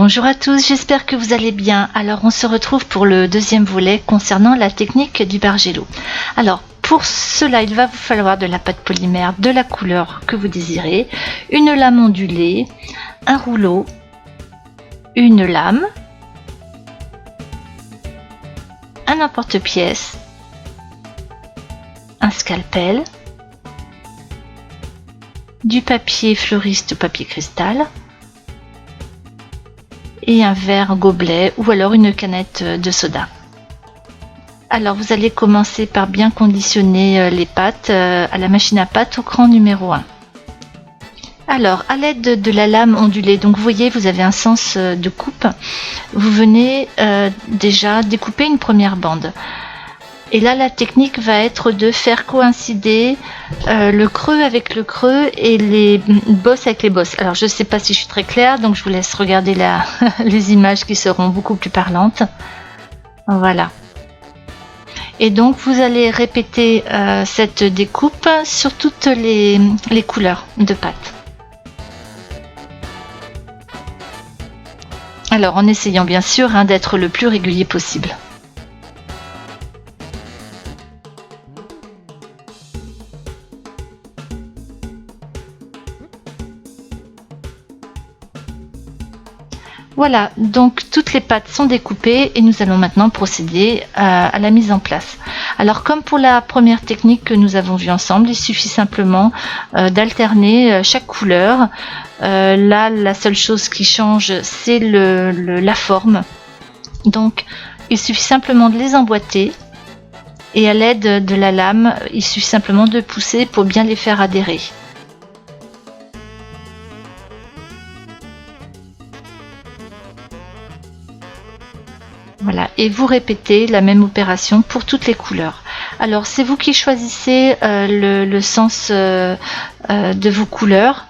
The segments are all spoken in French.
Bonjour à tous, j'espère que vous allez bien. Alors on se retrouve pour le deuxième volet concernant la technique du Bargello. Alors pour cela, il va vous falloir de la pâte polymère, de la couleur que vous désirez, une lame ondulée, un rouleau, une lame, un emporte-pièce, un scalpel, du papier fleuriste papier cristal, et un verre gobelet ou alors une canette de soda. Alors vous allez commencer par bien conditionner les pâtes à la machine à pâtes au cran numéro 1. Alors à l'aide de la lame ondulée, donc vous voyez vous avez un sens de coupe, vous venez déjà découper une première bande. Et là, la technique va être de faire coïncider le creux avec le creux et les bosses avec les bosses. Alors, je ne sais pas si je suis très claire, donc je vous laisse regarder les images qui seront beaucoup plus parlantes. Voilà. Et donc, vous allez répéter cette découpe sur toutes les couleurs de pâte. Alors, en essayant bien sûr d'être le plus régulier possible. Voilà, donc toutes les pâtes sont découpées et nous allons maintenant procéder à la mise en place. Alors comme pour la première technique que nous avons vue ensemble, il suffit simplement d'alterner chaque couleur. Là, la seule chose qui change, c'est la forme. Donc, il suffit simplement de les emboîter et à l'aide de la lame, il suffit simplement de pousser pour bien les faire adhérer. Voilà, et vous répétez la même opération pour toutes les couleurs. Alors, c'est vous qui choisissez le sens de vos couleurs.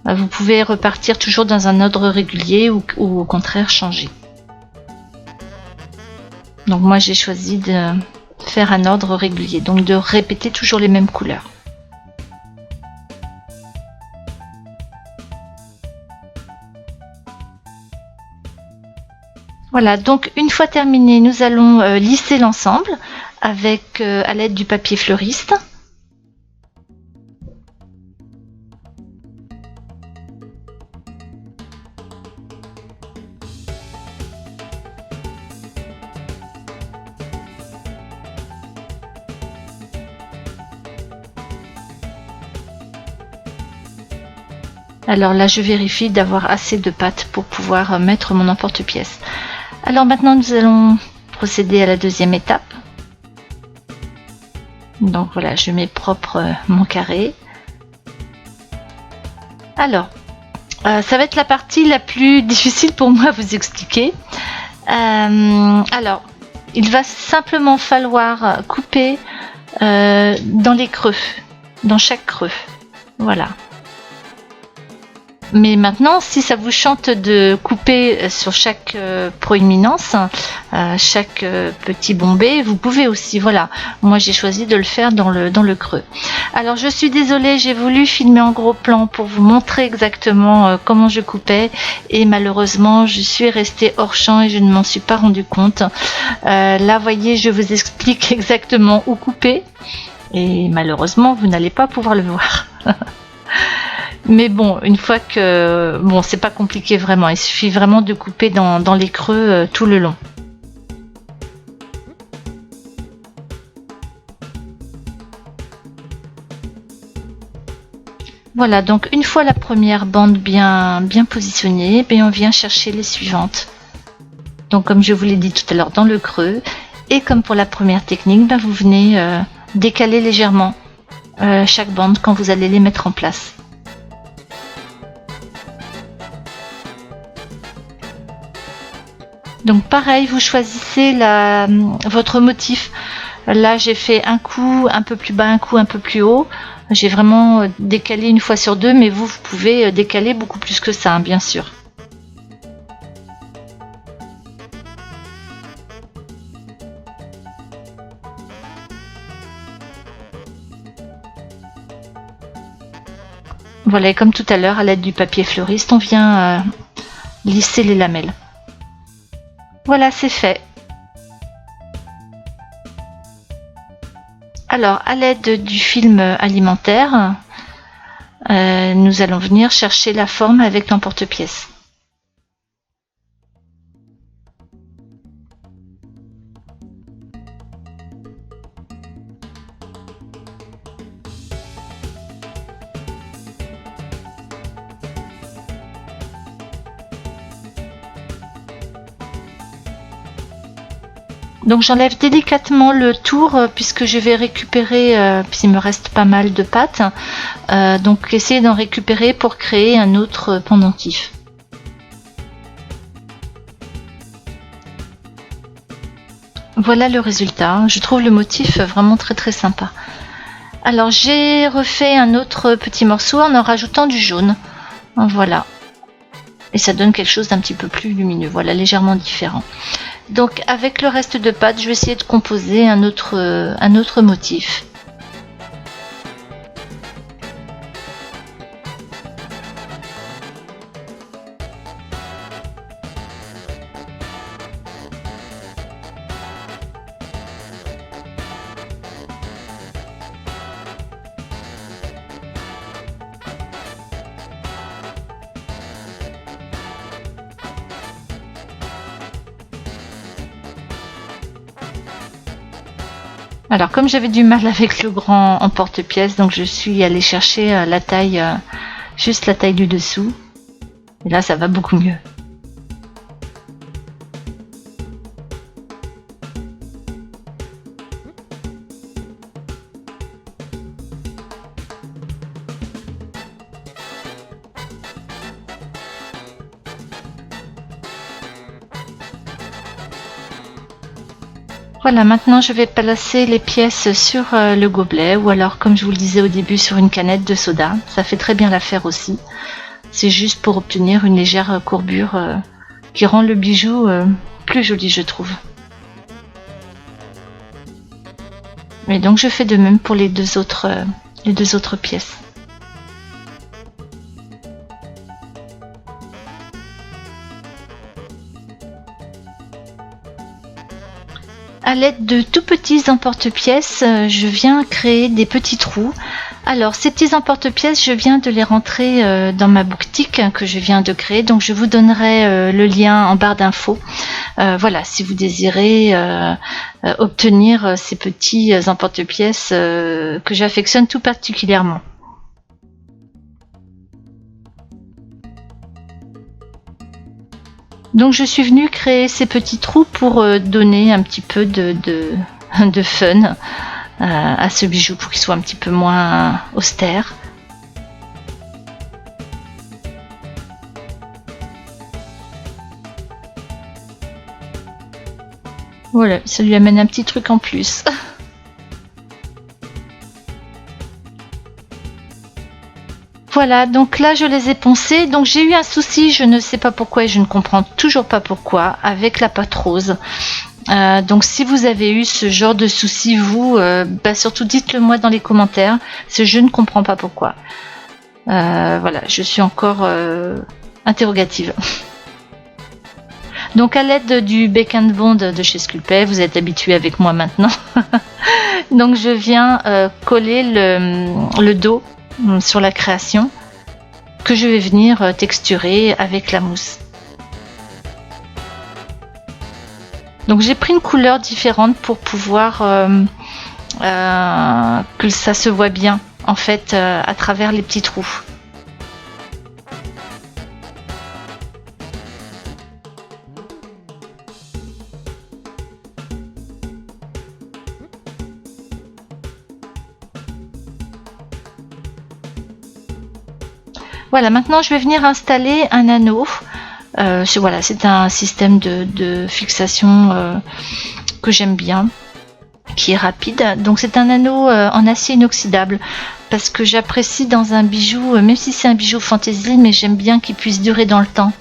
Vous pouvez repartir toujours dans un ordre régulier ou au contraire changer. Donc moi, j'ai choisi de faire un ordre régulier, donc de répéter toujours les mêmes couleurs. Voilà, donc une fois terminé, nous allons lisser l'ensemble avec à l'aide du papier fleuriste. Alors là, je vérifie d'avoir assez de pâte pour pouvoir mettre mon emporte-pièce. Alors maintenant, nous allons procéder à la deuxième étape. Donc voilà, je mets propre mon carré. Alors, ça va être la partie la plus difficile pour moi à vous expliquer. Alors, il va simplement falloir couper dans les creux, dans chaque creux. Voilà. Mais maintenant, si ça vous chante de couper sur chaque proéminence, chaque petit bombé, vous pouvez aussi. Voilà, moi j'ai choisi de le faire dans le creux. Alors je suis désolée, j'ai voulu filmer en gros plan pour vous montrer exactement comment je coupais et malheureusement je suis restée hors champ et je ne m'en suis pas rendu compte. Là, voyez, je vous explique exactement où couper et malheureusement vous n'allez pas pouvoir le voir. Mais bon, une fois que... Bon, c'est pas compliqué vraiment, il suffit vraiment de couper dans les creux tout le long. Voilà, donc une fois la première bande bien positionnée, on vient chercher les suivantes. Donc comme je vous l'ai dit tout à l'heure, dans le creux. Et comme pour la première technique, vous venez décaler légèrement chaque bande quand vous allez les mettre en place. Donc pareil, vous choisissez votre motif. Là, j'ai fait un coup un peu plus bas, un coup un peu plus haut. J'ai vraiment décalé une fois sur deux, mais vous pouvez décaler beaucoup plus que ça, bien sûr. Voilà, et comme tout à l'heure, à l'aide du papier fleuriste, on vient lisser les lamelles. Voilà, c'est fait. Alors, à l'aide du film alimentaire, nous allons venir chercher la forme avec l'emporte-pièce. Donc j'enlève délicatement le tour puisque je vais récupérer, puisqu'il me reste pas mal de pâte, donc essayer d'en récupérer pour créer un autre pendentif. Voilà le résultat, je trouve le motif vraiment très sympa. Alors j'ai refait un autre petit morceau en rajoutant du jaune, voilà, et ça donne quelque chose d'un petit peu plus lumineux, voilà, légèrement différent. Donc avec le reste de pâte, je vais essayer de composer un autre motif. Alors comme j'avais du mal avec le grand emporte-pièce, donc je suis allée chercher la taille, juste la taille du dessous. Et là ça va beaucoup mieux. Voilà, maintenant je vais placer les pièces sur le gobelet ou alors comme je vous le disais au début sur une canette de soda. Ça fait très bien l'affaire aussi. C'est juste pour obtenir une légère courbure qui rend le bijou plus joli, je trouve. Et donc je fais de même pour les deux autres pièces. À l'aide de tout petits emporte-pièces, je viens créer des petits trous. Alors ces petits emporte-pièces, je viens de les rentrer dans ma boutique que je viens de créer, donc je vous donnerai le lien en barre d'infos. Voilà, si vous désirez obtenir ces petits emporte-pièces que j'affectionne tout particulièrement. Donc je suis venue créer ces petits trous pour donner un petit peu de fun à ce bijou pour qu'il soit un petit peu moins austère. Voilà, ça lui amène un petit truc en plus. Voilà, donc là je les ai poncés. Donc j'ai eu un souci, je ne sais pas pourquoi et je ne comprends toujours pas pourquoi, avec la pâte rose. Donc si vous avez eu ce genre de souci, vous, surtout dites-le moi dans les commentaires, parce que je ne comprends pas pourquoi. Voilà, je suis encore interrogative. Donc à l'aide du Bec & Bond de chez Sculpey, vous êtes habitués avec moi maintenant. Donc je viens coller le dos sur la création que je vais venir texturer avec la mousse. Donc j'ai pris une couleur différente pour pouvoir que ça se voit bien en fait à travers les petits trous. Voilà, maintenant je vais venir installer un anneau. Voilà, c'est un système de fixation que j'aime bien, qui est rapide. Donc c'est un anneau en acier inoxydable parce que j'apprécie dans un bijou, même si c'est un bijou fantaisie, mais j'aime bien qu'il puisse durer dans le temps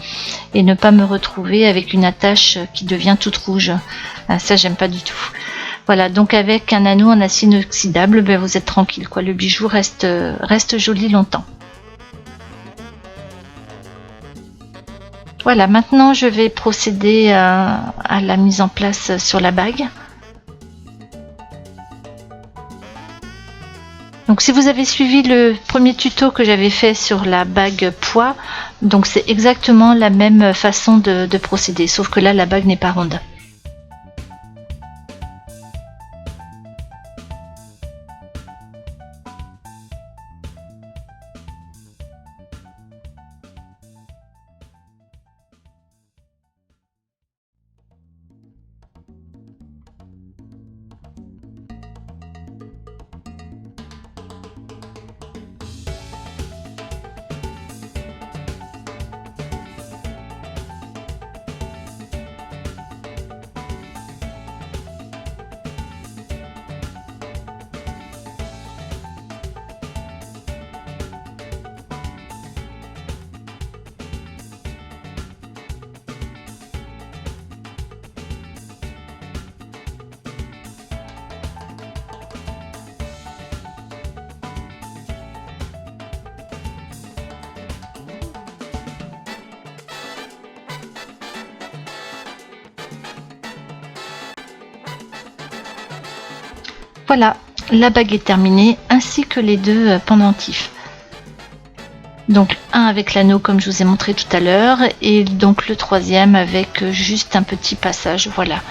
et ne pas me retrouver avec une attache qui devient toute rouge. Ça, j'aime pas du tout. Voilà, donc avec un anneau en acier inoxydable, vous êtes tranquille, quoi. Le bijou reste joli longtemps. Voilà, maintenant je vais procéder à la mise en place sur la bague. Donc si vous avez suivi le premier tuto que j'avais fait sur la bague pois, donc c'est exactement la même façon de procéder, sauf que là la bague n'est pas ronde. Voilà, la bague est terminée, ainsi que les deux pendentifs. Donc un avec l'anneau comme je vous ai montré tout à l'heure, et donc le troisième avec juste un petit passage, voilà,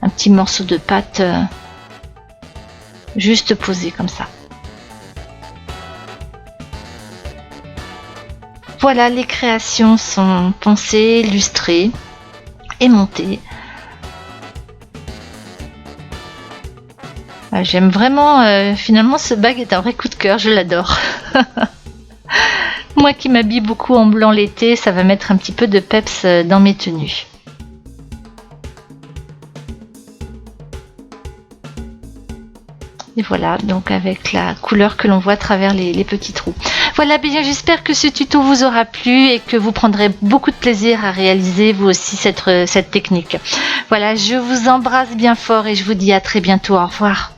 un petit morceau de pâte juste posé comme ça. Voilà, les créations sont poncées, lustrées et montées. J'aime vraiment, finalement ce bague est un vrai coup de cœur, je l'adore. Moi qui m'habille beaucoup en blanc l'été, ça va mettre un petit peu de peps dans mes tenues. Et voilà, donc avec la couleur que l'on voit à travers les petits trous. Voilà, bien j'espère que ce tuto vous aura plu et que vous prendrez beaucoup de plaisir à réaliser vous aussi cette technique. Voilà, je vous embrasse bien fort et je vous dis à très bientôt. Au revoir.